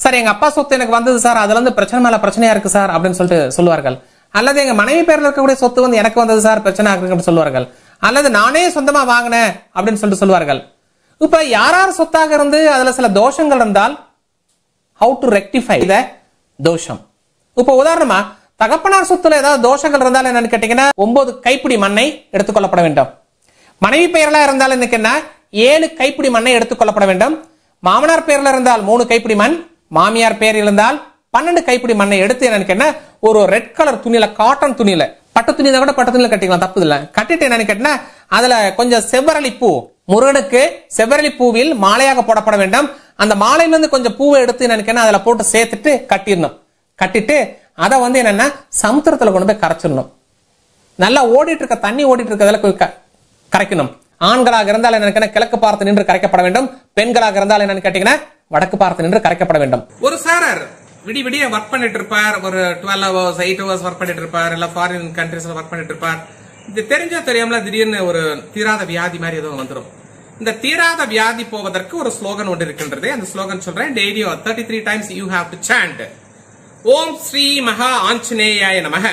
Sir எங்க அப்பா சொத்து எனக்கு வந்தது சார், அதுல இருந்து பிரச்சனை மேல பிரச்சனையா இருக்கு சார் அப்படின்னு சொல்லிட்டு சொல்லுவார்கள். அல்லது எங்க மனைவி பேர்ல இருக்கக்கூடிய சொத்து வந்து எனக்கு வந்தது சார், பிரச்சனை ஆகுன்னு சொல்லுவார்கள். அல்லது நானே சொந்தமா வாங்கினேன் அப்படின்னு சொல்லிட்டு சொல்லுவார்கள். இப்ப யார் சொத்தாக இருந்து அதுல சில தோஷங்கள் இருந்தால் how to rectify the தோஷம். இப்ப உதாரணமா தகப்பனார் சொத்துல ஏதாவது தோஷங்கள் இருந்தால் என்னன்னு கேட்டீங்கன்னா 9 கைப்பிடி மண்ணை எடுத்துக்கொள்ளப்பட வேண்டும். மனைவி பெயர்ல இருந்தால் இன்னைக்கு என்ன 7 கைப்பிடி மண்ணை எடுத்துக்கொள்ளப்பட வேண்டும். மாமனார் பெயர்ல இருந்தால் 3 கைப்பிடி மண், மாமியார் பெயர் இருந்தால் 12 கைப்பிடி மண்ணை எடுத்து என்னன்னு கேட்டா ஒரு ரெட் கலர் துணியில, காட்டன் துணியில, பட்டு துணியில கூட பட்டு துணியில கட்டிக்கலாம், தப்பு இல்ல. கட்டிட்டு என்னன்னு கேட்டா அதுல கொஞ்சம் செவ்வரளி பூ, முருகனுக்கு செவ்வரளி பூவில் மாலையாக போடப்பட வேண்டும். அந்த மாலையில இருந்து கொஞ்சம் பூவை எடுத்து என்னன்னு அதுல போட்டு சேர்த்துட்டு கட்டிடணும். கட்டிட்டு அதை வந்து என்னன்னா சமுத்திரத்துல கொண்டு போய் கரைச்சிடணும். நல்லா ஓடிட்டு இருக்க தண்ணி ஓடிட்டு இருக்கிறதுல கரைக்கணும். ஆண்களாக இருந்தால் என்னன்னு கிழக்கு பார்த்து நின்று கரைக்கப்பட வேண்டும். பெண்களாக இருந்தால் என்னன்னு கேட்டீங்கன்னா வடக்கு பார்த்து நின்று கரைக்கப்பட வேண்டும். ஒரு சாரர் விடிய ஒர்க் பண்ணிட்டு இருப்பார், ஒரு 12 hours 8 hours ஒர்க் பண்ணிட்டு இருப்பார், இல்ல ஃபாரின் கண்ட்ரீஸ்ல ஒர்க் பண்ணிட்டு இருப்பார். இது தெரிஞ்சா தெரியாமல திடீர்னு ஒரு தீராத வியாதி மாதிரி ஏதோ வந்துடும். இந்த தீராத வியாதி போவதற்கு ஒரு ஸ்லோகன் ஒன்று இருக்கின்றது. அந்த ஸ்லோகன் சொல்றேன். Daily 33 times you have to chant. ஓம் ஸ்ரீ மகா ஆஞ்சநேயாய நமஹ,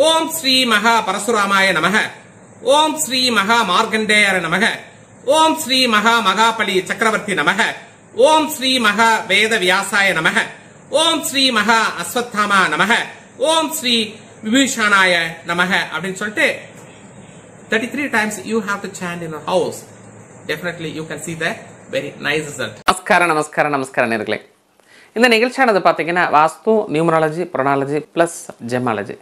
ஓம் ஸ்ரீ மகா பரசுராமாய நமஹ, ஓம் ஸ்ரீ மகா மார்கண்டேயாய நமஹ, ஓம் ஸ்ரீ மகா மகாபலி சக்கரவர்த்தி நமஹ, ஓம் ஸ்ரீ மகா வேத வியாசாய நமஹ, ஓம் ஸ்ரீ மகா அஸ்வத்தாமா நமஹ, ஓம் ஸ்ரீ விபீஷணாய நமஹ அப்படின்னு சொல்லிட்டு 33 times you have to chant in your house. Definitely you can see the very nice result. நமஸ்காரம் நேயர்களே. இந்த நிகழ்ச்சியானது பாத்தீங்கன்னா வாஸ்து, நியூமராலஜி, புராணாலஜி பிளஸ் ஜெமாலஜி.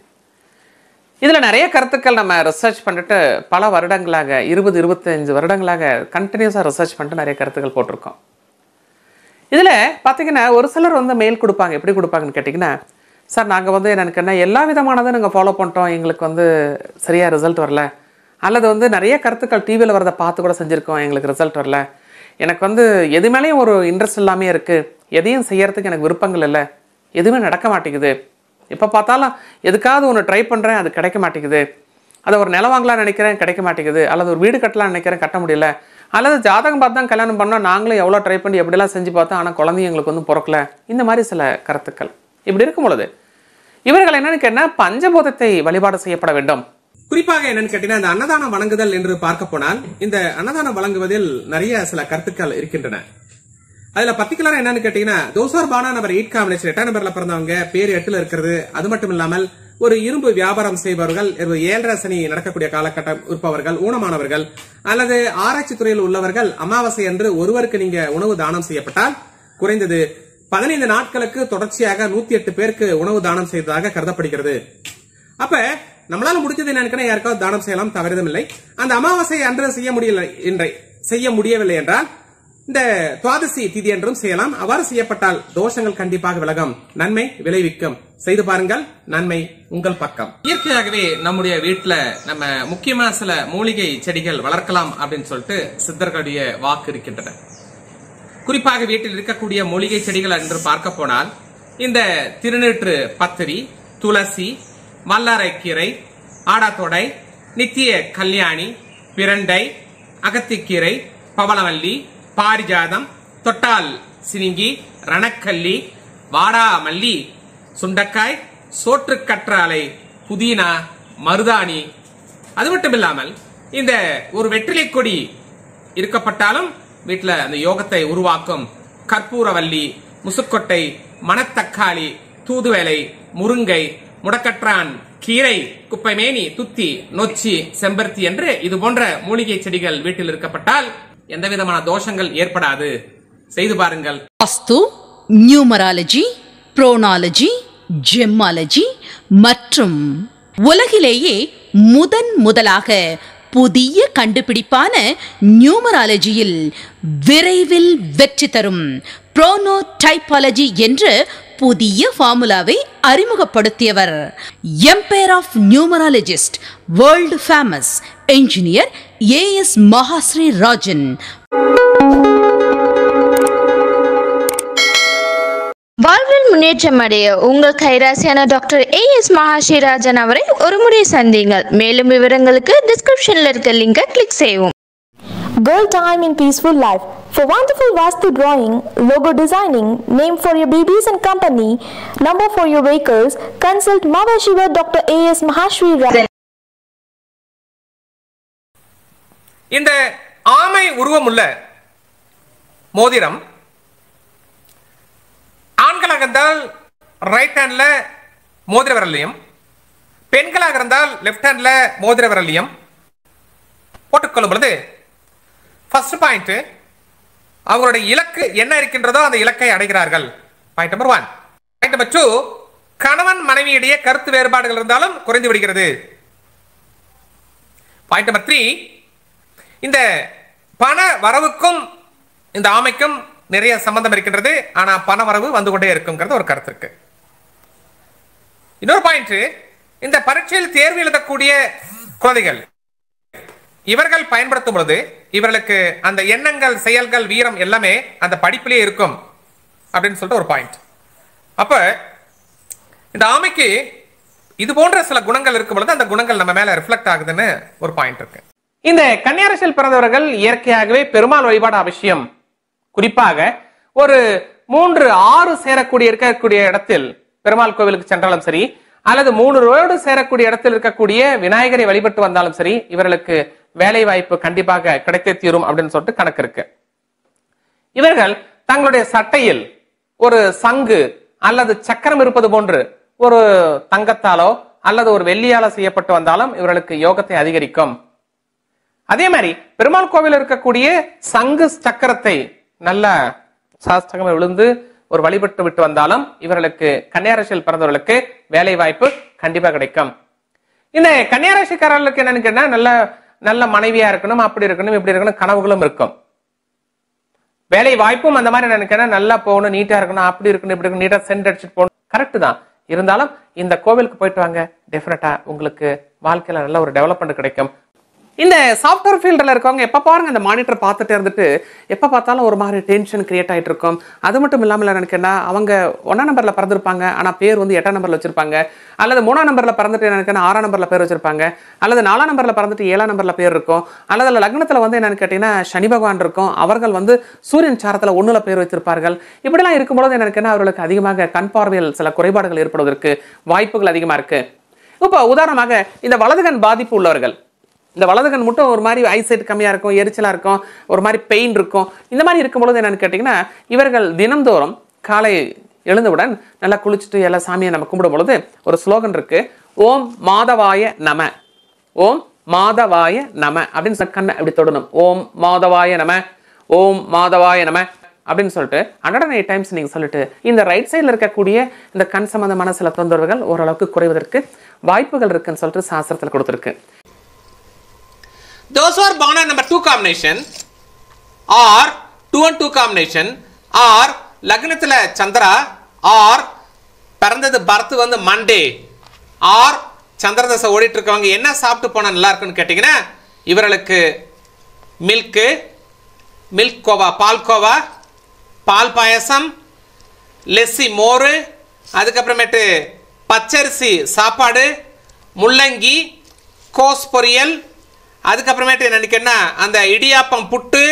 இதுல நிறைய கருத்துக்கள் நம்ம ரிசர்ச் பண்ணிட்டு பல வருடங்களாக 20-25 வருடங்களாக கண்டினியூஸா ரிசர்ச் பண்ணிட்டு நிறைய கருத்துக்கள் போட்டிருக்கோம். இதுல பாத்தீங்கன்னா ஒரு சிலர் வந்து மெயில் கொடுப்பாங்க. எப்படி கொடுப்பாங்கன்னு கேட்டீங்கன்னா, சார் நாங்க வந்து என்னன்னு எல்லா விதமானதும் நாங்க ஃபாலோ பண்ணிட்டோம், எங்களுக்கு வந்து சரியா ரிசல்ட் வரல, அல்லது வந்து நிறைய கருத்துக்கள் டிவியில் வரதை பார்த்து கூட செஞ்சுருக்கோம், எங்களுக்கு ரிசல்ட் வரல, எனக்கு வந்து எது மேலேயும் ஒரு இன்ட்ரெஸ்ட் இல்லாமே இருக்குது, எதையும் செய்யறதுக்கு எனக்கு விருப்பங்கள் இல்லை, எதுவுமே நடக்க மாட்டேங்குது, இப்போ பார்த்தாலும் எதுக்காவது ஒன்று ட்ரை பண்ணுறேன் அது கிடைக்க மாட்டேங்குது, அதை ஒரு நிலம் வாங்கலாம்னு நினைக்கிறேன் கிடைக்க மாட்டேங்குது, அல்லது ஒரு வீடு கட்டலாம்னு நினைக்கிறேன் கட்ட முடியல, அல்லது ஜாதகம் பார்த்து தான் கல்யாணம் பண்ணோம், நாங்களும் எவ்வளோ ட்ரை பண்ணி எப்படிலாம் செஞ்சு பார்த்தோம், ஆனால் குழந்தைங்க எங்களுக்கு வந்து பிறக்கல, இந்த மாதிரி சில கருத்துக்கள். இப்படி இருக்கும் பொழுது இவர்கள் என்னன்னு கேட்டால் பஞ்சபூதத்தை வழிபாடு செய்யப்பட வேண்டும். குறிப்பாக என்னன்னு கேட்டீங்கன்னா இந்த அன்னதானம் வழங்குதல் என்று பார்க்க போனால் இந்த அன்னதானம் வழங்குவதில் நிறைய சில கருத்துக்கள் இருக்கின்றன. அதுல பர்டிகுலரா என்னன்னு கேட்டீங்கன்னா தோசார் பானா நம்பர் 8 காம்பினேஷன் 8ஆம் நம்பர்ல பிறந்தவங்க பேர் 8ல இருக்கிறது. அது மட்டும் இல்லாமல் ஒரு இரும்பு வியாபாரம் செய்பவர்கள், 7.5 சனி நடக்கக்கூடிய காலகட்டம் இருப்பவர்கள், ஊனமானவர்கள் அல்லது ஆராய்ச்சி துறையில் உள்ளவர்கள் அமாவாசை அன்று ஒருவருக்கு நீங்க உணவு தானம் செய்யப்பட்டால் குறைந்தது 15 நாட்களுக்கு தொடர்ச்சியாக 108 பேருக்கு உணவு தானம் செய்ததாக கருதப்படுகிறது. அப்ப நம்மளால முடிஞ்சது என்னன்னு யாருக்காவது தானம் செய்யலாம், தவறுதும் இல்லை. அந்த அமாவாசை அன்று செய்ய முடியவில்லை என்றால் இந்த துவாதசி திதி என்றும் செய்யலாம். அவ்வாறு செய்யப்பட்டால் தோஷங்கள் கண்டிப்பாக விலகும், நன்மை விளைவிக்கும். செய்து பாருங்கள், நன்மை உங்கள் பக்கம். இயற்கையாகவே நம்முடைய வீட்டுல நம்ம முக்கியமா சில மூலிகை செடிகள் வளர்க்கலாம் அப்படின்னு சொல்லிட்டு சித்தர்களுடைய வாக்கு இருக்கின்றன. குறிப்பாக வீட்டில் இருக்கக்கூடிய மூலிகை செடிகள் என்று பார்க்க போனால் இந்த திருநீற்று பத்திரி, துளசி, வல்லாரைக்கீரை, ஆடாத்தொடை, நித்திய கல்யாணி, பிரண்டை, அகத்திக்கீரை, பவளமல்லி, பாரிஜாதம், தொட்டால் சினிங்கி, ரணக்கல்லி, வாடாமல்லி, சுண்டக்காய், சோற்றுக்கற்றாழை, புதினா, மருதாணி, அது மட்டும் இல்லாமல் இந்த ஒரு வெற்றிலை கொடி இருக்கப்பட்டாலும் வீட்டுல அந்த யோகத்தை உருவாக்கும் கற்பூரவல்லி, முசுக்கொட்டை, மணத்தக்காளி, தூதுவேலை, முருங்கை, முடக்கற்றான் கீரை, குப்பைமேனி, துத்தி, நொச்சி, செம்பருத்தி என்று இது போன்ற மூலிகை செடிகள் வீட்டில் இருக்கப்பட்டால் எந்த விதமான தோஷங்கள் ஏற்படாது. செய்து பாருங்கள். வாஸ்து, நியூமராலஜி, புரோனாலஜி, ஜெமாலஜி மற்றும் உலகிலேயே முதலாக புதிய கண்டுபிடிப்பான நியூமராலஜியில் விரைவில் வெற்றி தரும் புரோனோடைபாலஜி என்ற புதிய ஃபார்முலாவை அறிமுகப்படுத்தியவர் empire of numerologist, world famous engineer AS Mahashri Rajan. வாழ்வில் முன்னேற்றம் அடைய உங்கள் கைராசியான டாக்டர் AS மகாஸ்ரீ ராஜன் அவரை ஒரு முறை சந்தியுங்கள். மேலும் விவரங்களுக்கு டிஸ்கிரிப்ஷன்ல இருக்க லிங்கை கிளிக் செய்யவும். Girl time in peaceful life. For wonderful Vastu drawing, logo designing, name for your babies and company, number for your vehicles, consult Mahashiva Dr. A.S. Mahashri Rajan. இந்த ஆமை உருவமுள்ள மோதிரம் ஆண்களாக இருந்தால் ரைட் ஹேண்ட்ல மோதிர விரலையும், பெண்களாக இருந்தால் லெஃப்ட் ஹேண்ட்ல மோதிர விரலையும் போட்டுக்கொள்ளும் பொழுது ஃபர்ஸ்ட் பாயிண்ட், அவங்களுடைய இலக்கு என்ன இருக்கின்றதோ அந்த இலக்கை அடைகிறார்கள். Point number 1. பாயிண்ட் நம்பர் 2, கணவன் மனைவியிடையே கருத்து வேறுபாடுகள் இருந்தாலும் குறைந்து விடுகிறது. பாயிண்ட் நம்பர் 3, இந்த பண வரவுக்கும் இந்த ஆமைக்கும் நிறைய சம்பந்தம் இருக்கின்றது, ஆனா பண வரவு வந்து கொண்டே இருக்குங்கிறது ஒரு கருத்து இருக்கு. இன்னொரு பாயிண்ட், இந்த பரீட்சையில் தேர்வு எழுதக்கூடிய குழந்தைகள் இவர்கள் பயன்படுத்தும் பொழுது இவர்களுக்கு அந்த எண்ணங்கள், செயல்கள், வீரம் எல்லாமே அந்த படிப்பிலேயே இருக்கும் அப்படின்னு சொல்லிட்டு ஒரு பாயிண்ட். அப்ப இந்த ஆமைக்கு இது போன்ற சில குணங்கள் இருக்கும் பொழுது அந்த குணங்கள் நம்ம மேல ரிஃப்ளெக்ட் ஆகுதுன்னு ஒரு பாயிண்ட் இருக்கு. இந்த கன்னியாராசியில் பிறந்தவர்கள் இயற்கையாகவே பெருமாள் வழிபாடு அவசியம். குறிப்பாக ஒரு 3-6 இருக்கக்கூடிய இடத்தில் பெருமாள் கோவிலுக்கு சென்றாலும் சரி, அல்லது 3 ரோடு சேரக்கூடிய இடத்தில் இருக்கக்கூடிய விநாயகரை வழிபட்டு வந்தாலும் சரி, இவர்களுக்கு வேலை வாய்ப்பு கண்டிப்பாக கிடைத்தே தீரும் அப்படின்னு சொல்லிட்டு கணக்கு இருக்கு. இவர்கள் தங்களுடைய சட்டையில் ஒரு சங்கு அல்லது சக்கரம் இருப்பது போன்று ஒரு தங்கத்தாலோ அல்லது ஒரு வெள்ளியால செய்யப்பட்டு வந்தாலும் இவர்களுக்கு யோகத்தை அதிகரிக்கும். அதே மாதிரி பெருமாள் கோவில் இருக்கக்கூடிய சங்கு சக்கரத்தை நல்ல சாஸ்திரமாக விழுந்து ஒரு வழிபட்டு விட்டு வந்தாலும் இவர்களுக்கு கன்னியாராசியில் பிறந்தவர்களுக்கு வேலை வாய்ப்பு கண்டிப்பா கிடைக்கும். இந்த கன்னியாராசிக்காரர்களுக்கு என்னன்னு கேட்டா நல்ல நல்ல மனைவியா இருக்கணும், அப்படி இருக்கணும், இப்படி இருக்கணும், கனவுகளும் இருக்கும். வேலை வாய்ப்பும் அந்த மாதிரி நினைக்கிறேன், நல்லா போகணும், நீட்டா இருக்கணும், அப்படி இருக்கணும், இப்படி இருக்கணும், நீட்டா சென்ட் அடிச்சுட்டு போகணும், கரெக்ட் தான். இருந்தாலும் இந்த கோவிலுக்கு போயிட்டு வாங்க, டெஃபினட்டா உங்களுக்கு வாழ்க்கையில நல்ல ஒரு டெவலப்மெண்ட் கிடைக்கும். இந்த சாஃப்ட்வேர் ஃபீல்டில் இருக்கவங்க எப்போ பாருங்க இந்த மானிட்டர் பார்த்துட்டே இருந்துட்டு எப்போ பார்த்தாலும் ஒரு மாதிரி டென்ஷன் கிரியேட் ஆகிட்டு இருக்கும். அது மட்டும் இல்லாமல் நினைக்கிறேன்னா அவங்க 1ஆம் நம்பரில் பிறந்திருப்பாங்க, ஆனால் பேர் வந்து 8ஆம் நம்பரில் வச்சிருப்பாங்க, அல்லது 3ஆம் நம்பரில் பிறந்துட்டு நினைக்கிறேன்னா 6ஆம் நம்பரில் பேர் வச்சிருப்பாங்க, அல்லது 4ஆம் நம்பரில் பிறந்துட்டு 7ஆம் நம்பரில் பேர் இருக்கும், அல்லது லக்னத்தில் வந்து என்னன்னு கேட்டீங்கன்னா சனி பகவான் இருக்கும், அவர்கள் வந்து சூரியன் சாரத்தில் 1ல் பேர் வைத்திருப்பார்கள். இப்படிலாம் இருக்கும்போது என்னன்னு அவர்களுக்கு அதிகமாக கண் பார்வையில் சில குறைபாடுகள் ஏற்படுவதற்கு வாய்ப்புகள் அதிகமாக இருக்கு. இப்போ உதாரணமாக இந்த வலதுகண் பாதிப்பு உள்ளவர்கள், இந்த வலதுகண் மட்டும் ஒரு மாதிரி ஐசைட் கம்மியாக இருக்கும், எரிச்சலாக இருக்கும், ஒரு மாதிரி பெயின் இருக்கும். இந்த மாதிரி இருக்கும்பொழுது என்னன்னு கேட்டிங்கன்னா இவர்கள் தினந்தோறும் காலை எழுந்தவுடன் நல்லா குளிச்சுட்டு எல்லா சாமியை நம்ம கும்பிடும் பொழுது ஒரு ஸ்லோகன் இருக்கு, ஓம் மாதவாய நம, ஓம் மாதவாய நம அப்படின்னு கண்ணை அப்படி தொடணும், ஓம் மாதவாய நம, ஓம் மாதவாய நம அப்படின்னு சொல்லிட்டு 108 டைம்ஸ் நீங்க சொல்லிட்டு இந்த ரைட் சைடில் இருக்கக்கூடிய இந்த கண் சம்பந்தமான சில தொந்தரவுகள் ஓரளவுக்கு குறைவதற்கு வாய்ப்புகள் இருக்குன்னு சொல்லிட்டு சாஸ்திரத்தில் கொடுத்துருக்கு. Those who are born on number 2 combination or 2 and 2 combination or லக்னத்துல சந்திரா or பிறந்தது பர்த் வந்து மண்டே or சந்திர தசை ஓடிட்டு இருக்கவங்க என்ன சாப்பிட்டு போனா நல்லா இருக்குன்னு கேட்டீங்கன்னா இவர்களுக்கு மில்க் கோவா, பால் கோவா, பால் பாயசம், லெஸ்ஸி மோர், அதுக்கப்புறமேட்டு பச்சரிசி சாப்பாடு, முள்ளங்கி, கோஸ் பொரியல், அதுக்கப்புறமேட்டு என்னன்னா அந்த இடியாப்பம் புட்டு,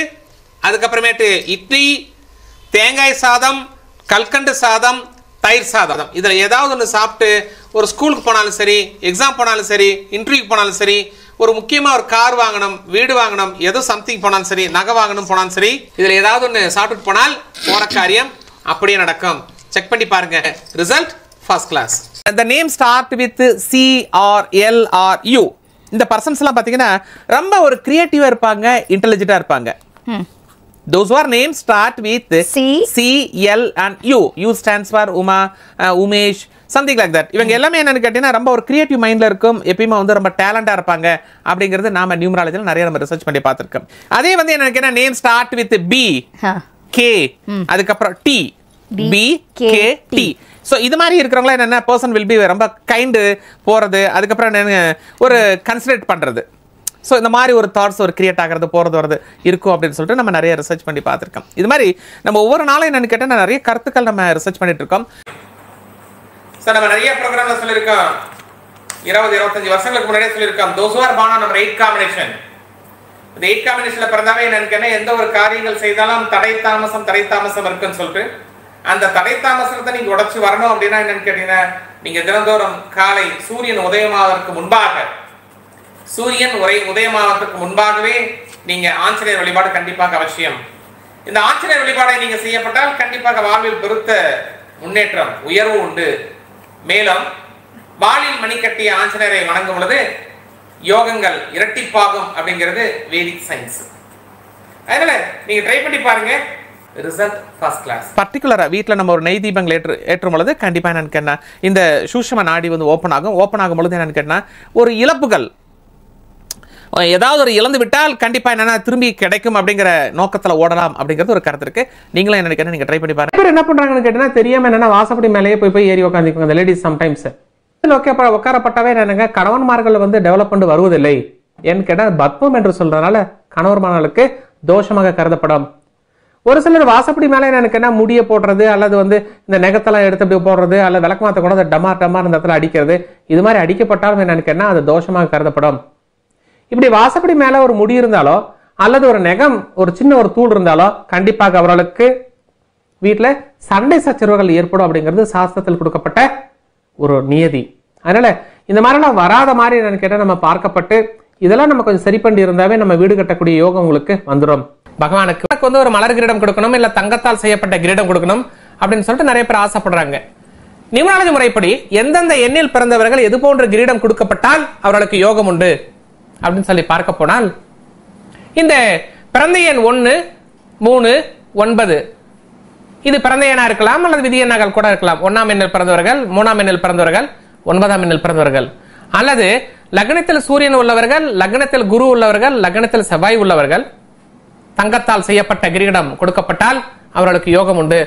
அதுக்கப்புறமேட்டு இட்லி, தேங்காய் சாதம், கல்கண்டு சாதம், தயிர் சாதம், இதில் ஏதாவது ஒன்று சாப்பிட்டு ஒரு ஸ்கூலுக்கு போனாலும் சரி, எக்ஸாம் போனாலும் சரி, இன்டர்வியூக்கு போனாலும் சரி, ஒரு முக்கியமாக ஒரு கார் வாங்கணும், வீடு வாங்கணும், ஏதோ சம்திங் போனாலும் சரி, நகை வாங்கணும் போனாலும் சரி, இதில் ஏதாவது ஒன்று சாப்பிட்டு போனால் போன காரியம் அப்படியே நடக்கும். செக் பண்ணி பாருங்க, result first class. The name start with C or L or U. இந்த பர்சன்ஸ் எல்லாம் பாத்தீங்கன்னா ரொம்ப ஒரு கிரியேட்டிவா இருப்பாங்க, இன்டெலிஜென்ட்டா இருப்பாங்க. Those who are names start with C, L and U. U stands for Uma, Umesh, something like that. இவங்க எல்லாமே என்னன்னு கேட்டீங்கன்னா ரொம்ப ஒரு கிரியேட்டிவ் மைண்ட்ல இருக்கும், எப்பயுமே வந்து ரொம்ப டேலண்டா இருப்பாங்க அப்படிங்கிறது நாம நியூமராலஜில நிறைய நம்ம ரிசர்ச் பண்ணி பார்த்திருக்கோம். அதே வந்து என்னன்னு கேட்டா name start with B, K, அதுக்கப்புறம் T, B, K, T. So இது மாதிரி இருக்கிறவங்களா என்னென்ன பர்சன் வில் பி ரொம்ப கைண்டு போகிறது, அதுக்கப்புறம் ஒரு கன்சிடரேட் பண்ணுறது. ஸோ இந்த மாதிரி ஒரு தாட்ஸ் ஒரு கிரியேட் ஆகிறது, போகிறது வரது இருக்கும் அப்படின்னு சொல்லிட்டு நம்ம நிறைய ரிசர்ச் பண்ணி பார்த்துருக்கோம். இது மாதிரி நம்ம ஒவ்வொரு நாளும் என்னென்னு கேட்டால் நிறைய கருத்துக்கள் நம்ம ரிசர்ச் பண்ணிட்டு இருக்கோம். ஸோ நம்ம நிறைய ப்ரோக்ராம்ல சொல்லியிருக்கோம், 20-25 வருஷங்களுக்கு முன்னாடியே சொல்லியிருக்கோம். those who are born on number 8 combination இந்த 8 காம்பினேஷன்ல பிறந்தாவே என்னன்னு எந்த ஒரு காரியங்கள் செய்தாலும் தடை தாமசம் இருக்குன்னு சொல்லிட்டு அந்த தடை தாமசத்தை நீங்க உடைச்சு வரணும் அப்படின்னா என்னன்னு கேட்டீங்கன்னா நீங்க தினந்தோறும் காலை சூரியன் உதயமாவதற்கு முன்பாகவே நீங்க ஆஞ்சநேயர் வழிபாடு கண்டிப்பாக அவசியம். இந்த ஆஞ்சநேயர் வழிபாடை நீங்க செய்யப்பட்டால் கண்டிப்பாக வாழ்வில் பெருத்த முன்னேற்றம் உயர்வு உண்டு. மேலும் வாளில் மணி கட்டிய ஆஞ்சநேயரை வணங்கும் பொழுது யோகங்கள் இரட்டிப்பாகும் அப்படிங்கிறது வேதிக் சயின்ஸ். அதனால நீங்க ட்ரை பண்ணி பாருங்க, ரிசல்ட் ஃபர்ஸ்ட் கிளாஸ். பர்டிகுலரா வீட்டில் நம்ம ஒரு நெய் தீபங்கள் ஏற்றும் பொழுது கண்டிப்பா என்னன்னு கேட்டா இந்த சூஷ்ம நாடி வந்து ஓப்பன் ஆகும் பொழுது என்னன்னு கேட்டா ஒரு இழப்புகள் ஏதாவது ஒரு இழந்து விட்டால் கண்டிப்பா என்னன்னா திரும்பி கிடைக்கும் அப்படிங்கிற நோக்கத்துல ஓடலாம் அப்படிங்கிறது ஒரு கருத்து இருக்கு. நீங்களும் என்ன நினைக்கிறேன், நீங்க ட்ரை பண்ணி பாருங்க. என்ன பண்றாங்கன்னு கேட்டீங்கன்னா தெரியாம என்னன்னா வாசப்படி மேலேயே போய் ஏறி உட்காந்துக்குவாங்க அந்த லேடிஸ். சம்டைம்ஸ் உட்காரப்பட்டவே என்னங்க கணவன்மார்கள் வந்து டெவலப்மெண்ட் வருவதில்லை. ஏன்னு கேட்டா பத்மம் என்று சொல்றதுனால கணவன்மார்களுக்கு தோஷமாக கருதப்படும். ஒரு சிலர் வாசப்படி மேலே என்னன்னா முடிய போடுறது அல்லது வந்து இந்த நெகத்தெல்லாம் எடுத்து அப்படி போடுறது அல்லது விளக்கமாத்த கூட டமார் இந்த இடத்துல அடிக்கிறது, இது மாதிரி அடிக்கப்பட்டாலும் என்னன்னு கேட்டா அது தோஷமாக கருதப்படும். இப்படி வாசப்படி மேல ஒரு முடி இருந்தாலோ அல்லது ஒரு நெகம் ஒரு சின்ன ஒரு தூள் இருந்தாலோ கண்டிப்பாக அவர்களுக்கு வீட்டுல சண்டை சச்சரவுகள் ஏற்படும் அப்படிங்கிறது சாஸ்திரத்தில் கொடுக்கப்பட்ட ஒரு நியதி. அதனால இந்த மாதிரிலாம் வராத மாதிரி என்னன்னு கேட்டா நம்ம பார்க்கப்பட்டு இதெல்லாம் நம்ம கொஞ்சம் சரி பண்ணி இருந்தாவே நம்ம வீடு கட்டக்கூடிய யோகம் உங்களுக்கு வந்துடும். பகவானுக்கு வந்து ஒரு மலர் கிரீடம் கொடுக்கணும், இல்ல தங்கத்தால் செய்யப்பட்ட கிரீடம் கொடுக்கணும் அப்படின்னு சொல்லிட்டு நிறைய பேர் ஆசைப்படுறாங்க. நியூமராலஜி முறைப்படி எந்தெந்த எண்ணில் பிறந்தவர்கள் எது போன்ற கிரீடம் கொடுக்கப்பட்டால் அவர்களுக்கு யோகம் உண்டு அப்படின்னு சொல்லி பார்க்க போனால் இந்த பிறந்த எண் 1, 3, 9 இது பிறந்த எண்ணா இருக்கலாம் அல்லது விதி எண்ணாக கூட இருக்கலாம். 1ஆம் எண்ணில் பிறந்தவர்கள், 3ஆம் எண்ணில் பிறந்தவர்கள், 9ஆம் எண்ணில் பிறந்தவர்கள், அல்லது லக்னத்தில் சூரியன் உள்ளவர்கள், லக்னத்தில் குரு உள்ளவர்கள், லக்னத்தில் செவ்வாய் உள்ளவர்கள் தங்கத்தால் செய்யப்பட்ட கிரீடம் கொடுக்கப்பட்டால் அவர்களுக்கு யோகம் உண்டு.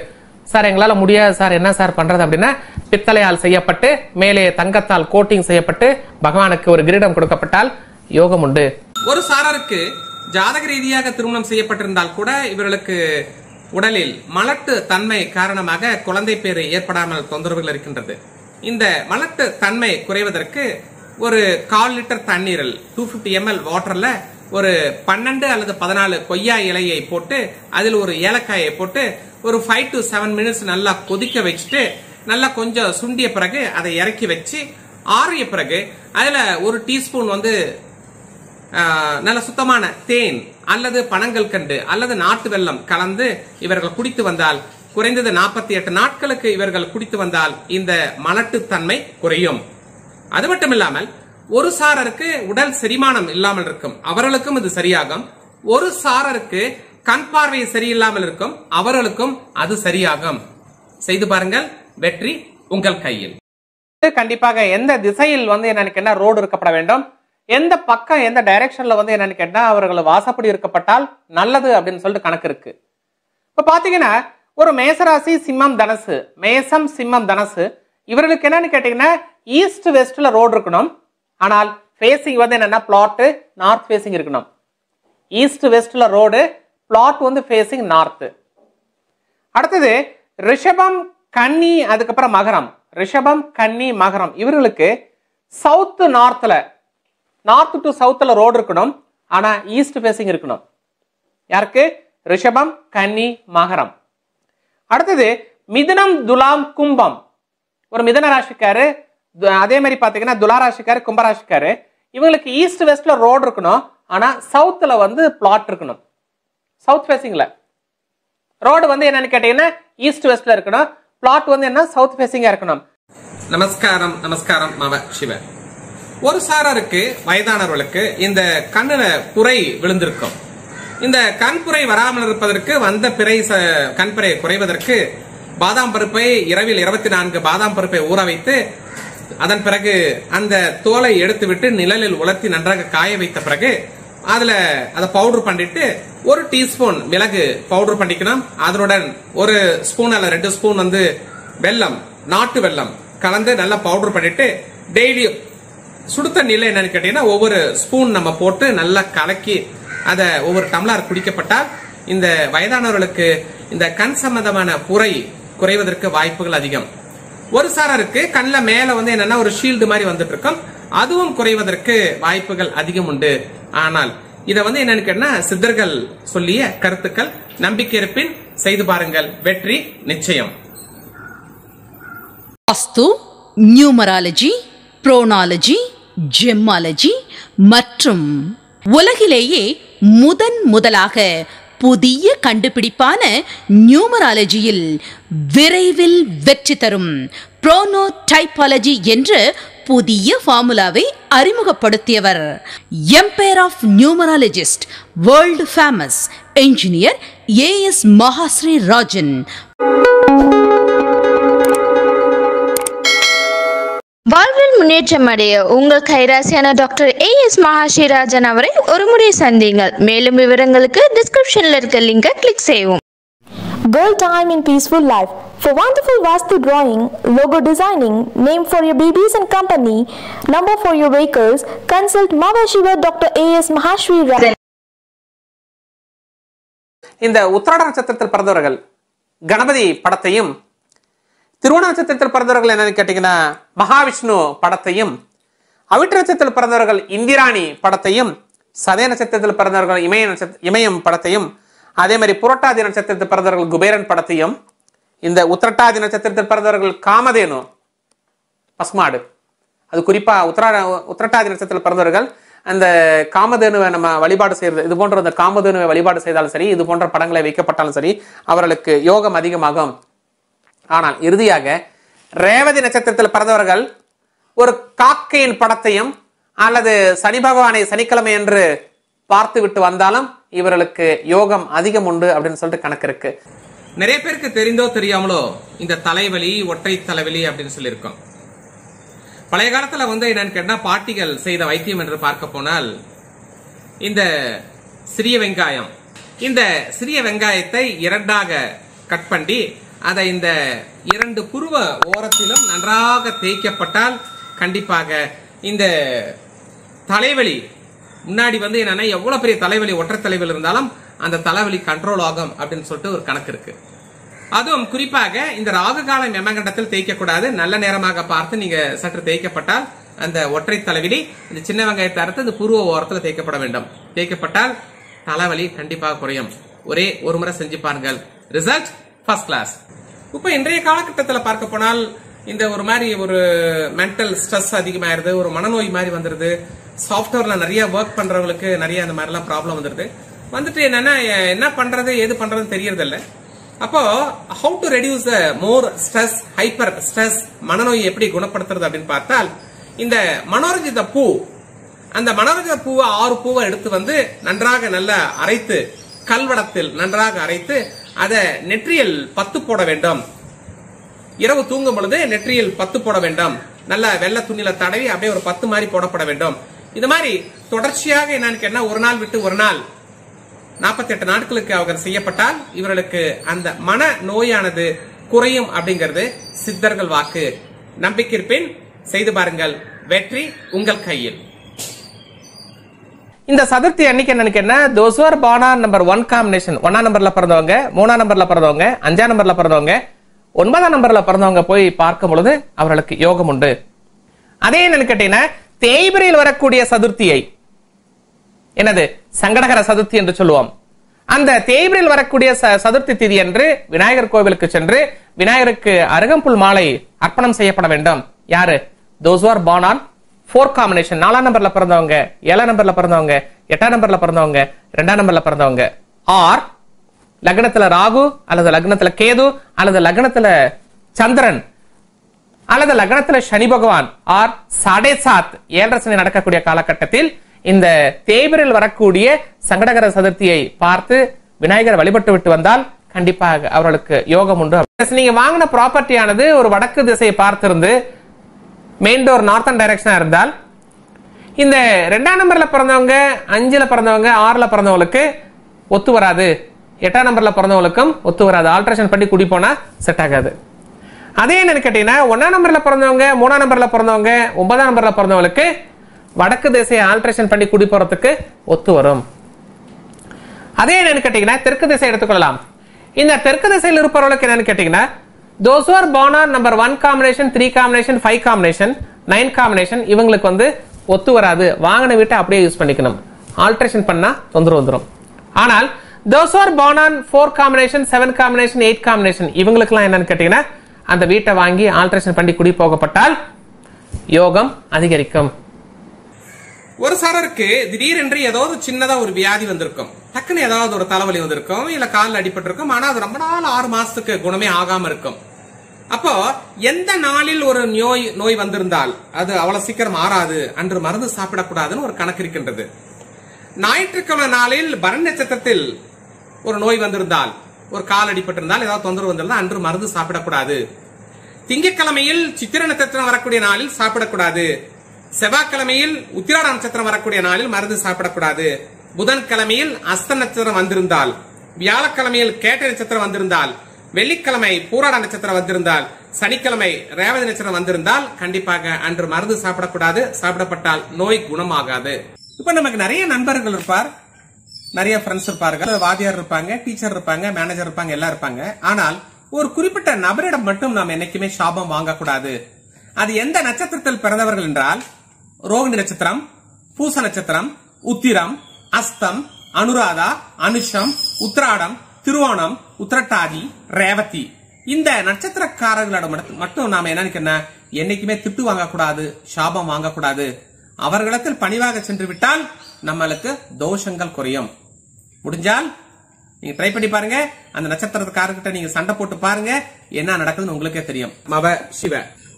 சார் எங்களால முடியாது சார், என்ன சார் பண்றது அப்படின்னா பித்தளையால் செய்யப்பட்டு மேலே தங்கத்தால் கோட்டிங் செய்யப்பட்டு பகவானுக்கு ஒரு கிரீடம் கொடுக்கப்பட்டால் யோகம் உண்டு. ஒரு சாரருக்கு ஜாதக ரீதியாக திருமணம் செய்யப்பட்டிருந்தால் கூட இவர்களுக்கு உடலில் மலட்டு தன்மை காரணமாக குழந்தை பேர் ஏற்படாமல் தொந்தரவுகள் இருக்கின்றது. இந்த மலட்டு தன்மை குறைவதற்கு ஒரு 1/4 லிட்டர் தண்ணீரில் 250 ml வாட்டர்ல ஒரு 12 அல்லது 14 கொய்யா இலையை போட்டு அதில் ஒரு ஏலக்காயை போட்டு ஒரு 5 to 7 மினிட்ஸ் நல்லா கொதிக்க வச்சுட்டு நல்லா கொஞ்சம் சுண்டிய பிறகு அதை இறக்கி வச்சு ஆறிய பிறகு அதுல ஒரு டீஸ்பூன் வந்து நல்ல சுத்தமான தேன் அல்லது பனங்கள் கண்டு அல்லது நாட்டு வெல்லம் கலந்து இவர்கள் குடித்து வந்தால் குறைந்தது 48 நாட்களுக்கு இவர்கள் குடித்து வந்தால் இந்த மலட்டு தன்மை குறையும். அது மட்டும் இல்லாமல் ஒரு சாரருக்கு உடல் செரிமானம் இல்லாமல் இருக்கும், அவர்களுக்கும் இது சரியாகும். ஒரு சாரருக்கு கண் பார்வை சரியில்லாமல் இருக்கும், அவர்களுக்கும் அது சரியாகும். செய்து பாருங்கள், வெற்றி உங்கள் கையில். கண்டிப்பாக எந்த திசையில் வந்து என்னன்னு கேட்டா ரோடு இருக்கப்பட வேண்டும், எந்த பக்கம் எந்த டைரக்ஷன்ல வந்து என்னன்னு கேட்டா அவர்கள் வாசப்படி இருக்கப்பட்டால் நல்லது அப்படின்னு சொல்லிட்டு கணக்கு இருக்கு. இப்ப பாத்தீங்கன்னா ஒரு மேசராசி சிம்மம் தனுசு, மேசம் சிம்மம் தனுசு இவர்களுக்கு என்னன்னு கேட்டீங்கன்னா ஈஸ்ட் வெஸ்ட்ல ரோடு இருக்கணும். ஆனால் ஃபேசிங் வந்து என்னன்னா பிளாட் நார்த் ஃபேசிங் இருக்கணும். ஈஸ்ட் வெஸ்ட்ல ரோடு, பிளாட் வந்து ஃபேசிங் நார்த். அடுத்தது ரிஷபம் கன்னி அதுக்கப்புறம் மகரம், ரிஷபம் கன்னி மகரம் இவர்களுக்கு சவுத் நார்த்ல நார்த் டு சவுத்ல ரோடு இருக்கணும். ஆனா ஈஸ்ட் ஃபேசிங் இருக்கணும். யாருக்கு? ரிஷபம் கன்னி மகரம். அடுத்தது மிதுனம் துலாம் கும்பம், ஒரு மிதன ராசிக்காரு, அதே மாதிரி பாத்தீங்கன்னா துலாராசிக்காரு கும்பராசிக்காரு இவங்களுக்கு ஈஸ்ட் வெஸ்ட்ல ரோடு இருக்கணும். ஆனா சவுத்ல வந்து பிளாட் இருக்கணும். சவுத் ஃபேசிங்ல ரோடு வந்து என்னன்னு கேட்டீங்கன்னா ஈஸ்ட் வெஸ்ட்ல இருக்கணும், பிளாட் வந்து என்ன சவுத் ஃபேசிங்கா இருக்கணும். நமஸ்காரம் நமஸ்காரம் மவ சிவ. ஒரு சாரருக்கு வயதானவர்களுக்கு இந்த கண்ணுல புரை விழுந்திருக்கும். இந்த கண்புரை வராமல் இருப்பதற்கு வந்த பிறை கண்புரை குறைவதற்கு பாதாம் பருப்பை இரவில் 24 பாதாம் பருப்பை ஊற வைத்து அதன் பிறகு அந்த தோலை எடுத்து விட்டு நிழலில் உலர்த்தி நன்றாக காய வைத்த பிறகு அதுல அதை பவுடர் பண்ணிட்டு 1 டீஸ்பூன் மிளகு பவுடர் பண்ணிக்கணும். அதனுடன் 1 ஸ்பூன் அல்ல 2 ஸ்பூன் வந்து வெல்லம், நாட்டு வெல்லம் கலந்து நல்லா பவுடர் பண்ணிட்டு டெய்லி சுடுத்த நிலை என்னன்னு கேட்டீங்கன்னா ஒவ்வொரு ஸ்பூன் நம்ம போட்டு நல்லா கலக்கி அதை ஒவ்வொரு டம்ளர் குடிக்கப்பட்டால் இந்த வயதானவர்களுக்கு இந்த கண் சம்பந்தமான புரை குறைவதற்கு வாய்ப்புகள் அதிகம். ஒரு சாரருக்கு கண்ல மேல வந்து என்னன்னா ஒரு ஷீல்டு மாதிரி வந்துட்டு இருக்கும், அதுவும் குறைவதற்கு வாய்ப்புகள் அதிகம் உண்டு. ஆனால் இத என்னன்னு கேட்டா சித்தர்கள் சொல்லிய கருத்துக்கள். நம்பிக்கை இருப்பின் செய்து பாருங்கள், வெற்றி நிச்சயம். வாஸ்து, நியூமராலஜி, புரோனாலஜி, ஜெம்மாலஜி மற்றும் உலகிலேயே முதலாக புதிய கண்டுபிடிப்பான நியூமராலஜியில் விரைவில் வெற்றி தரும் புரோனோடைபாலஜி என்ற புதிய ஃபார்முலாவை அறிமுகப்படுத்தியவர் empire of numerologist, world famous engineer AS Mahashri Rajan. வாழ்வில் முன்னேற்றம் அடைய உங்கள் கைராசியான டாக்டர் AS மகாஸ்ரீராஜன் அவரை ஒருமுறை சந்தியுங்கள். மேலும் விவரங்களுக்கு டிஸ்கிரிப்ஷன்ல இருக்க லிங்கை கிளிக் செய்யவும். Build time in peaceful life. For wonderful Vastu drawing, logo designing, name for your babies and company, number for your vehicles, consult Mavashiva Dr. AS Mahashri Rajan. இந்த உத்திராட நட்சத்திரத்தில் பிறந்தவர்கள் கணபதி படத்தையும், திருவோண நட்சத்திரத்தில் பிறந்தவர்கள் என்னன்னு கேட்டீங்கன்னா மகாவிஷ்ணு படத்தையும், அவிட்ட நட்சத்திரத்தில் பிறந்தவர்கள் இந்திராணி படத்தையும், சதய நட்சத்திரத்தில் பிறந்தவர்கள் இமயம் படத்தையும், அதே மாதிரி புரட்டாதி நட்சத்திரத்தில் பிறந்தவர்கள் குபேரன் படத்தையும், இந்த உத்திரட்டாதி நட்சத்திரத்தில் பிறந்தவர்கள் காமதேனு பசுமாடு, அது குறிப்பா உத்திரட்டாதி நட்சத்திரத்தில் பிறந்தவர்கள் அந்த காமதேனுவை நம்ம வழிபாடு செய்யறது, இது போன்ற அந்த காமதேனுவை வழிபாடு செய்தாலும் சரி, இது போன்ற படங்களை வைக்கப்பட்டாலும் சரி, அவர்களுக்கு யோகம் அதிகமாகும். ஆனால் இறுதியாக ரேவதி நட்சத்திரத்தில் பிறந்தவர்கள் ஒரு காக்கையின் படத்தையும் அல்லது சனி பகவானை சனிக்கிழமை என்று பார்த்து விட்டு வந்தாலும் இவர்களுக்கு யோகம் அதிகம் உண்டு அப்படின்னு சொல்லிட்டு கணக்கு இருக்கு. நிறைய பேருக்கு தெரிந்தோ தெரியாமலோ இந்த தலைவலி, ஒற்றை தலைவலி அப்படின்னு சொல்லியிருக்கோம். பழைய காலத்துல என்னன்னு கேட்டா பாட்டிகள் செய்த வைத்தியம் என்று பார்க்க போனால் இந்த சிறிய வெங்காயம், இந்த சிறிய வெங்காயத்தை இரண்டாக கட் பண்ணி அதை இந்த இரண்டு புருவ ஓரத்திலும் நன்றாக தேய்க்கப்பட்டால் கண்டிப்பாக இந்த தலைவலி முன்னாடி என்னன்னா எவ்வளவு பெரிய தலைவலி, ஒற்றை தலைவலி இருந்தாலும் அந்த தலைவலி கண்ட்ரோல் ஆகும் அப்படின்னு சொல்லிட்டு ஒரு கணக்கு இருக்கு. அதுவும் குறிப்பாக இந்த ராகு காலம் யமகண்டத்தில் தேய்க்க கூடாது. நல்ல நேரமாக பார்த்து நீங்க சற்று தேய்க்கப்பட்டால் அந்த ஒற்றை தலைவலி இந்த சின்ன வெங்காயத்தை அறுத்து இந்த புருவ ஓரத்தில் தேய்க்கப்பட வேண்டும். தேய்க்கப்பட்டால் தலைவலி கண்டிப்பாக குறையும். ஒரே ஒரு முறை செஞ்சு பாருங்கள், ரிசல்ட் ஃபர்ஸ்ட் கிளாஸ். இப்ப இன்றைய காலகட்டத்தில் பார்க்க போனால் இந்த ஒரு மாதிரி ஒரு மென்டல் ஸ்ட்ரெஸ் அதிகமாயிருது, ஒரு மனநோய் மாதிரி வந்துருது. சாஃப்ட்வேர்ல நிறைய ஒர்க் பண்றவங்களுக்கு நிறைய அந்த மாதிரி எல்லாம் ப்ராப்ளம் வந்துட்டு என்னன்னா என்ன பண்றது ஏது பண்றதுன்னு தெரியறது இல்ல. அப்போ how to reduce more stress, hyper stress, மனநோயை எப்படி குணப்படுத்துறது அப்படின்னு பார்த்தால் இந்த மனோரஞ்சித பூ, அந்த மனோரஞ்சித பூவை 6 பூவை எடுத்து நன்றாக நல்லா அரைத்து, கல்வடத்தில் நன்றாக அரைத்து அதை நெற்றியில் 10 போட வேண்டும். இரவு தூங்கும் பொழுது நெற்றியில் 10 போட வேண்டும். நல்ல வெள்ளை துணியில தடவி அப்படியே ஒரு 10 மாதிரி போடப்பட வேண்டும். இது மாதிரி தொடர்ச்சியாக என்னன்னு கேட்டா ஒரு நாள் விட்டு ஒரு நாள் 48 நாட்களுக்கு அவங்க செய்யப்பட்டால் இவர்களுக்கு அந்த மன நோயானது குறையும் அப்படிங்கிறது சித்தர்கள் வாக்கு. நம்பிக்கை இருப்பின் செய்து பாருங்கள், வெற்றி உங்கள் கையில். இந்த சதுர்த்தி அன்னைக்கு என்னன்னு கேட்டா those who are born on number 1 combination, 1ஆம் நம்பர்ல பிறந்தவங்க, 3ஆம் நம்பர்ல பிறந்தவங்க, 5ஆம் நம்பர்ல பிறந்தவங்க, 9ஆம் நம்பர்ல பிறந்தவங்க போய் பார்க்கும் பொழுது அவர்களுக்கு யோகம் உண்டு. அதே என்னன்னு கேட்டீங்கன்னா தேய்பிரையில் வரக்கூடிய சதுர்த்தியை என்னது சங்கடகர சதுர்த்தி என்று சொல்லுவோம். அந்த தேய்பிரையில் வரக்கூடிய சதுர்த்தி திதி என்று விநாயகர் கோவிலுக்கு சென்று விநாயகருக்கு அருகம்புல் மாலை அர்ப்பணம் செய்யப்பட வேண்டும். யாரு? those who are born on 4 combination, 4ஆம் நம்பர்ல பிறந்தவங்க, 7ஆம் நம்பர்ல பிறந்தவங்க, 8ஆம் நம்பர்ல பிறந்தவங்க, 2ஆம் நம்பர்ல பிறந்தவங்க, ஆர் லக்னத்துல ராகு அல்லது லக்னத்துல கேது அல்லது லக்னத்துல சந்திரன் அல்லது லக்னத்துல சனி பகவான் ஆர் 7.5 ஏழரை சனி நடக்கக்கூடிய காலகட்டத்தில் இந்த தேய்பிரையில் வரக்கூடிய சங்கடகர சதுர்த்தியை பார்த்து விநாயகரை வழிபட்டு விட்டு வந்தால் கண்டிப்பாக அவர்களுக்கு யோகம் உண்டு. நீங்க வாங்கின ப்ராப்பர்ட்டி ஆனது ஒரு வடக்கு திசையை பார்த்திருந்து மெயின் டோர் நார்த்தன் டைரக்ஷனா இருந்தால் இந்த 2ஆம் நம்பர்ல பிறந்தவங்க, 5ல பிறந்தவங்க, 6ல பிறந்தவங்களுக்கு ஒத்து வராது. 8ஆம் நம்பர்ல பிறந்தவங்களுக்கும் ஒத்து வராது. ஆல்ட்ரேஷன் பண்ணி குடி போனா செட் ஆகாது. அதே என்னன்னு கேட்டீங்கன்னா 1ஆம் நம்பர்ல பிறந்தவங்க, 3ஆம் நம்பர்ல பிறந்தவங்க, 9ஆம் நம்பர்ல பிறந்தவங்களுக்கு வடக்கு திசையை ஆல்ட்ரேஷன் பண்ணி குடி போறதுக்கு ஒத்து வரும். அதே என்னன்னு கேட்டீங்கன்னா தெற்கு திசை எடுத்துக்கொள்ளலாம். இந்த தெற்கு திசையில் இருப்பவர்களுக்கு என்னன்னு கேட்டீங்கன்னா those who are born on number 1 combination, 3 combination, 5 combination, 9 combination இவங்களுக்கு ஒத்து வராது. வாங்கின வீட்டை அப்படியே யூஸ் பண்ணிக்கணும். ஆல்ட்ரேஷன் பண்ணா தொந்தரவு வந்துடும். ஆனால் those who are born on 4 combination 7 combination 8 combination இவங்களுக்குலாம் என்னன்னு கேட்டீங்கன்னா அந்த வீட்டை வாங்கி ஆல்ட்ரேஷன் பண்ணி குடி போகப்பட்டால் யோகம் அதிகரிக்கும். ஒரு சாரருக்கு திடீரென்று ஏதாவது சின்னதா ஒரு வியாதி வந்திருக்கும், டக்குன்னு ஏதாவது ஒரு தலைவலி வந்திருக்கும், இல்ல காலில் அடிபட்டிருக்கும், ஆனா அது ரொம்ப நாள் 6 மாசத்துக்கு குணமே ஆகாம இருக்கும். அப்போ எந்த நாளில் ஒரு நோய் வந்திருந்தால் அது அவ்வளவு சீக்கிரம் மாறாது, அன்று மருந்து சாப்பிடக்கூடாதுன்னு ஒரு கணக்கு இருக்கின்றது. ஞாயிற்றுக்கிழமை நாளில் பரணி நட்சத்திரத்தில் ஒரு நோய் வந்திருந்தால், ஒரு கால் அடிபட்டிருந்தால், ஏதாவது தொந்தரவு வந்திருந்தால் அன்று மருந்து சாப்பிடக்கூடாது. திங்கட்கிழமையில் சித்திரை நட்சத்திரம் வரக்கூடிய நாளில் சாப்பிடக்கூடாது. செவ்வாய்க்கிழமையில் உத்திராட நட்சத்திரம் வரக்கூடிய நாளில் மருந்து சாப்பிடக்கூடாது. புதன்கிழமையில் அஸ்த நட்சத்திரம் வந்திருந்தால், வியாழக்கிழமையில் கேட்டை நட்சத்திரம் வந்திருந்தால், வெள்ளிக்கிழமை பூராட நட்சத்திரம் வந்திருந்தால், சனிக்கிழமை ரேவதி நட்சத்திரம் வந்திருந்தால் கண்டிப்பாக அன்று மருந்து சாப்பிடக்கூடாது. சாப்பிடப்பட்டால் நோய் குணமாகாது. இப்ப நமக்கு நிறைய நண்பர்கள் இருப்பார், நிறைய ஃப்ரெண்ட்ஸ் இருப்பார்கள், வாத்தியார் இருப்பாங்க, டீச்சர் இருப்பாங்க, மேனேஜர் இருப்பாங்க, எல்லாம் இருப்பாங்க. ஆனால் ஒரு குறிப்பிட்ட நபரிடம் மட்டும் நாம் என்னைக்குமே சாபம் வாங்கக்கூடாது. அது எந்த நட்சத்திரத்தில் பிறந்தவர்கள் என்றால் ரோகிணி நட்சத்திரம், பூச நட்சத்திரம், உத்திரம், அஸ்தம், அனுராதா, அனுஷம், உத்திராடம், திருவோணம், உத்திரட்டாதி, ரேவதி இந்த நட்சத்திரக்காரர்களிடம் மட்டும் நாம என்னைக்குமே திட்டு வாங்கக்கூடாது, சாபம் வாங்கக்கூடாது. அவர்களிடத்தில் பணிவாக சென்று விட்டால் நம்மளுக்கு தோஷங்கள் குறையும். முடிஞ்சால் நீங்க ட்ரை பண்ணி பாருங்க. அந்த நட்சத்திரக்காரர்கிட்ட நீங்க சண்டை போட்டு பாருங்க, என்ன நடக்குதுன்னு உங்களுக்கே தெரியும். மவ சிவ.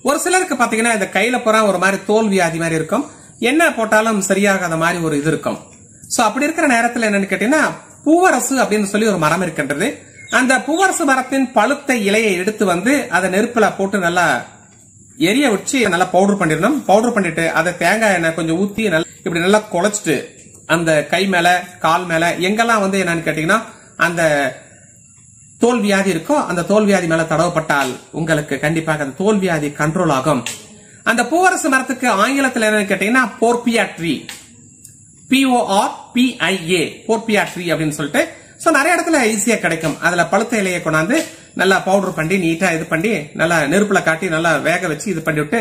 ஒரு சிலருக்கு பாத்தீங்கன்னா இந்த கையில போற ஒரு மாதிரி தோல் வியாதி மாதிரி இருக்கும், என்ன போட்டாலும் சரியாகாத மாதிரி ஒரு இது இருக்கும். சோ அப்படி இருக்கிற நேரத்தில் என்னன்னு கேட்டீங்கன்னா பூவரசு அப்படின்னு சொல்லி ஒரு மரம் இருக்கின்றது. அந்த பூவரசு மரத்தின் பழுத்த இலையை எடுத்து வந்து அதை நெருப்புல போட்டு நல்லா எரிய வச்சு நல்லா பவுடர் பண்ணிடணும். பவுடர் பண்ணிட்டு அதை தேங்காய் எண்ணெய் கொஞ்சம் ஊத்தி இப்படி நல்லா குழைச்சிட்டு அந்த கை மேல கால் மேல எங்கெல்லாம் வந்து என்னன்னு கேட்டீங்கன்னா அந்த தோல் வியாதி இருக்கோ அந்த தோல் வியாதி மேல தடவப்பட்டால் உங்களுக்கு கண்டிப்பாக அந்த தோல் வியாதி கண்ட்ரோல் ஆகும். அந்த பூவரசு மரத்துக்கு ஆங்கிலத்தில் என்னன்னு கேட்டீங்கன்னா போர்பியா ட்ரீ, PORPIA, போர்பியா ட்ரீ அப்படின்னு சொல்லிட்டு. சோ நிறைய இடத்துல ஈஸியா கிடைக்கும். அதுல பழுத்த இலையை கொண்டாந்து நல்லா பவுடர் பண்ணி நீட்டா இது பண்ணி நல்லா நெருப்புல காட்டி நல்லா வேக வச்சு இது பண்ணி விட்டு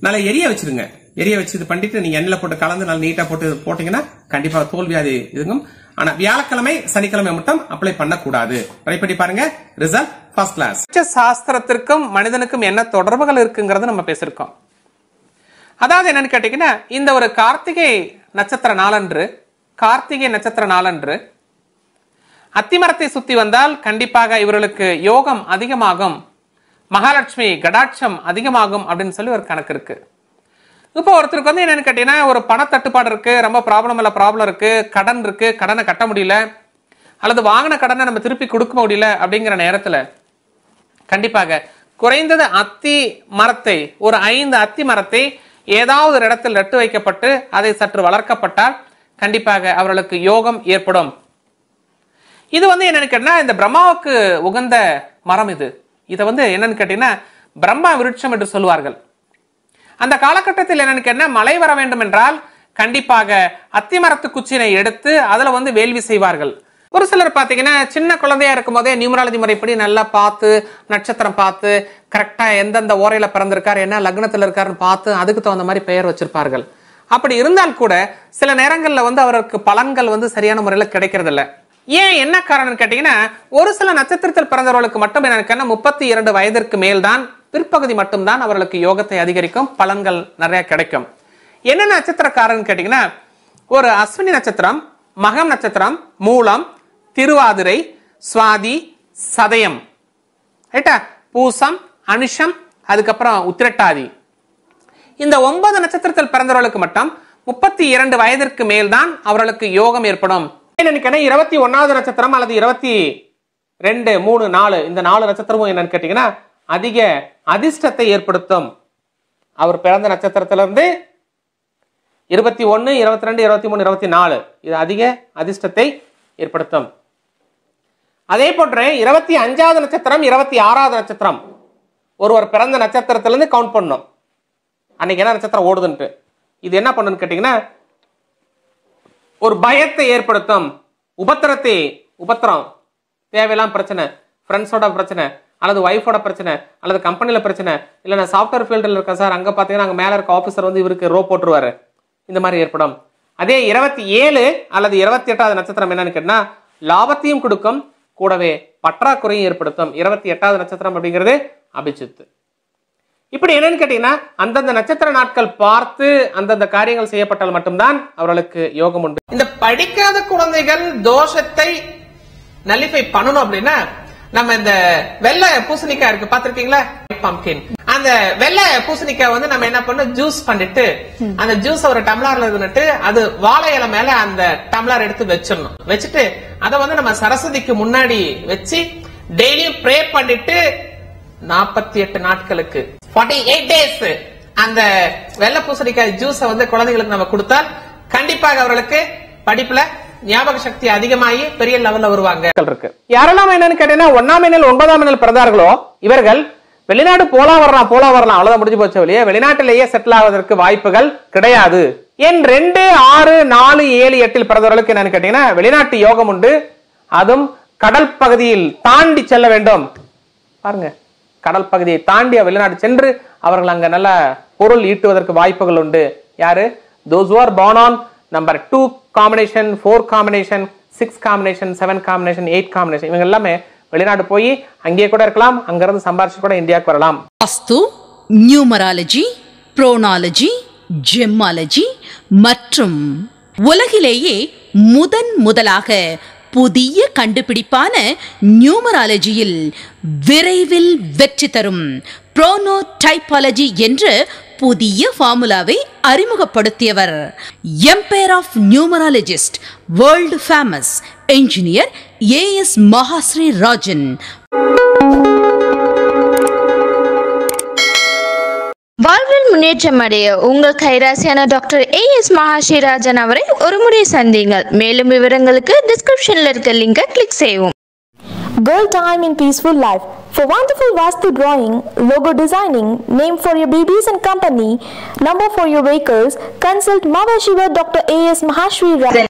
நல்லா எரிய வச்சிருங்க. எரிய வச்சு இது பண்ணிட்டு நீங்க எண்ணெயில போட்டு கலந்து நல்லா நீட்டா போட்டு போட்டீங்கன்னா கண்டிப்பா தோல் வியாதி இருக்கும். ஆனா வியாழக்கிழமை சனிக்கிழமை மட்டும் அப்ளை பண்ணக்கூடாது. ட்ரை பண்ணி பாருங்க, ரிசல்ட் ஃபர்ஸ்ட் கிளாஸ். சாஸ்திரத்திற்கும் மனிதனுக்கும் என்ன தொடர்புகள் இருக்குங்கிறது நம்ம பேசிருக்கோம். அதாவது என்னன்னு கேட்டீங்கன்னா இந்த ஒரு கார்த்திகை நட்சத்திர நாளன்று அத்திமரத்தை சுத்தி வந்தால் கண்டிப்பாக இவர்களுக்கு யோகம் அதிகமாகும், மகாலட்சுமி கடாட்சம் அதிகமாகும் அப்படின்னு சொல்லி ஒரு கணக்கு இருக்கு. இப்போ ஒருத்தருக்கு வந்து என்னன்னு கேட்டீங்கன்னா ஒரு பணத்தட்டுப்பாடு இருக்கு, ரொம்ப ப்ராப்ளம் இருக்கு, கடன் இருக்கு, கடனை கட்ட முடியல, அல்லது வாங்கின கடனை நம்ம திருப்பி கொடுக்க முடியல அப்படிங்கிற நேரத்துல கண்டிப்பாக குறைந்தது அத்தி மரத்தை ஒரு 5 அத்தி மரத்தை ஏதாவது ஒரு இடத்தில் நட்டு வைக்கப்பட்டு அதை சற்று வளர்க்கப்பட்டால் கண்டிப்பாக அவர்களுக்கு யோகம் ஏற்படும். இது வந்து என்னன்னு கேட்டீங்கன்னா இந்த பிரம்மாவுக்கு உகந்த மரம் இது. இதை வந்து என்னன்னு கேட்டீங்கன்னா பிரம்மா விருட்சம் என்று சொல்லுவார்கள். அந்த காலகட்டத்தில் என்னன்னு கேட்டீங்கன்னா மழை வர வேண்டும் என்றால் கண்டிப்பாக அத்திமரத்து குச்சினை எடுத்து அதுல வந்து வேள்வி செய்வார்கள். ஒரு சிலர் பாத்தீங்கன்னா சின்ன குழந்தையா இருக்கும் போதே நியூமராலஜி முறைப்படி நல்லா பார்த்து நட்சத்திரம் பார்த்து கரெக்டா எந்தெந்த ஓரையில பிறந்திருக்காரு என்ன லக்னத்துல இருக்காருன்னு பார்த்து அதுக்கு தகுந்த மாதிரி பெயர் வச்சிருப்பார்கள். அப்படி இருந்தால் கூட சில நேரங்கள்ல வந்து அவருக்கு பலன்கள் வந்து சரியான முறையில கிடைக்கிறது இல்ல. ஏன் என்ன காரணம் கேட்டீங்கன்னா ஒரு சில நட்சத்திரத்தில் பிறந்தவர்களுக்கு மட்டும் என்ன 32 வயதிற்கு மேல்தான் பிற்பகுதி மட்டும்தான் அவர்களுக்கு யோகத்தை அதிகரிக்கும், பலன்கள் நிறைய கிடைக்கும். என்ன நட்சத்திரக்காரன் கேட்டீங்கன்னா ஒரு அஸ்வினி நட்சத்திரம், மகம் நட்சத்திரம், மூலம், திருவாதிரை, சுவாதி, சதயம், ரைட்டா, பூசம், அனுஷம், அதுக்கப்புறம் உத்திரட்டாதி, இந்த 9 நட்சத்திரத்தில் பிறந்தவர்களுக்கு மட்டும் 32 வயதிற்கு மேல்தான் அவர்களுக்கு யோகம் ஏற்படும். 21வது நட்சத்திரம் அல்லது 22, 3, 4 இந்த 4 நட்சத்திரமும் என்னன்னு கேட்டீங்கன்னா அதிக அதிர்ஷ்டத்தை ஏற்படுத்தும். அவர் பிறந்த நட்சத்திரத்திலிருந்து 21, 22, 23, 24 இது அதிக அதிர்ஷ்டத்தை ஏற்படுத்தும். அதே போன்று 25வது நட்சத்திரம் 26வது நட்சத்திரம் ஒருவர் பிறந்த நட்சத்திரத்திலிருந்து கவுண்ட் பண்ணும் அன்னைக்கு என்ன நட்சத்திரம் ஓடுதுன்ட்டு. இது என்ன பண்ணுன்னு கேட்டீங்கன்னா ஒரு பயத்தை ஏற்படுத்தும், உபத்திரம், தேவையில்லாம் பிரச்சனை, ஃப்ரெண்ட்ஸோட பிரச்சனை அல்லது ஒய்ஃபோட பிரச்சனை அல்லது கம்பெனில பிரச்சனை, இல்ல நான் சாஃப்ட்வேர் ஃபீல்டில் இருக்கேன் சார், அங்க பாத்தீங்கன்னா அங்க மேல இருக்க ஆபீசர் வந்து இவருக்கு ரோ போட்டுருவாரு, இந்த மாதிரி ஏற்படும். அதே 27 அல்லது 28வது நட்சத்திரம் என்னன்னு கேட்டா லாபத்தையும் கொடுக்கும், கூடவே பற்றாக்குறையும் ஏற்படுத்தும். 28வது நட்சத்திரம் அப்படிங்கிறது அபிஜித். இப்படி என்னன்னு கேட்டீங்கன்னா அந்தந்த நட்சத்திர நாட்கள் பார்த்து அந்தந்த காரியங்கள் செய்யப்பட்டால் மட்டும்தான் அவர்களுக்கு யோகம் உண்டு. இந்த படிக்காத குழந்தைகள் தோஷத்தை நல்லிஃபை பண்ணணும் அப்படின்னா நம்ம இந்த வெள்ளை பூசணிக்காய் இருக்கு பாத்திருக்கீங்களா, பம்ப்கின். அந்த வெள்ளை பூசணிக்காய் வந்து நம்ம என்ன பண்ணணும், ஜூஸ் பண்ணிட்டு அந்த ஜூஸ் ஒரு டம்ளர்ல இருந்துட்டு அது வாழை இலை மேல அந்த டம்ளர் எடுத்து வச்சிடணும். வச்சுட்டு அதை வந்து நம்ம சரஸ்வதிக்கு முன்னாடி வச்சு டெய்லியும் ப்ரே பண்ணிட்டு 48 நாட்களுக்கு 48 டேஸ் அந்த வெள்ளை பூசணிக்காய் ஜூஸ வந்து குழந்தைகளுக்கு நம்ம கொடுத்தால் கண்டிப்பாக அவர்களுக்கு படிப்புல ஞாபக சக்தி அதிகமாகி பெரிய லெவல்ல வருவாங்க. யாரெல்லாம் என்னன்னு கேட்டீங்கன்னா 1ஆம் எண்ணில் 9ஆம் எண்ணில் பிறந்தார்களோ இவர்கள் வெளிநாடு போலாம் வரலாம் அவ்வளவுதான் முடிஞ்சு போச்சு. வெளியே வெளிநாட்டிலேயே செட்டில் ஆவதற்கு வாய்ப்புகள் கிடையாது. எண் 2, 6, 4, 7, 8 பிறந்தவர்களுக்கு என்னன்னு கேட்டீங்கன்னா வெளிநாட்டு யோகம் உண்டு. அதுவும் கடல் பகுதியில் தாண்டி செல்ல வேண்டும். பாருங்க, கடல் பகுதியை தாண்டி வெளிநாடு சென்று அவர்கள் அங்க நல்ல பொருள் ஈட்டுவதற்கு வாய்ப்புகள் உண்டு. யாரு? those who are born on number 2 combination, 4 combination, 6 combination, 7 combination, 8 combination, இவங்க எல்லாமே வெளிநாடு போய் அங்கேயே கூட இருக்கலாம், அங்கிருந்து சம்பாரிச்சு கூட இந்தியாவுக்கு வரலாம். வாஸ்து, நியூமராலஜி, புரோனாலஜி, ஜெம்மாலஜி மற்றும் உலகிலேயே முதலாக புதிய கண்டுபிடிப்பான நியூமராலஜியில் விரைவில் வெற்றி தரும் புரோனோடைபாலஜி என்ற புதிய ஃபார்முலாவை அறிமுகப்படுத்தியவர் empire of numerologist, world famous engineer AS Mahasri Rajan. வாழ்வில் முன்னேற்றம் அடைய உங்கள் கைராசியான டாக்டர் ஏஎஸ் மகாஸ்ரீராஜன் அவரை ஒருமுறை சந்தியுங்கள். மேலும் விவரங்களுக்கு டிஸ்கிரிப்ஷன்ல இருக்க லிங்கை கிளிக் செய்யவும். Girl time in peaceful life. For wonderful Vastu drawing, logo designing, name for your babies and company, number for your vehicles, consult Mava Shiva Dr. A.S. Mahashri Rajan.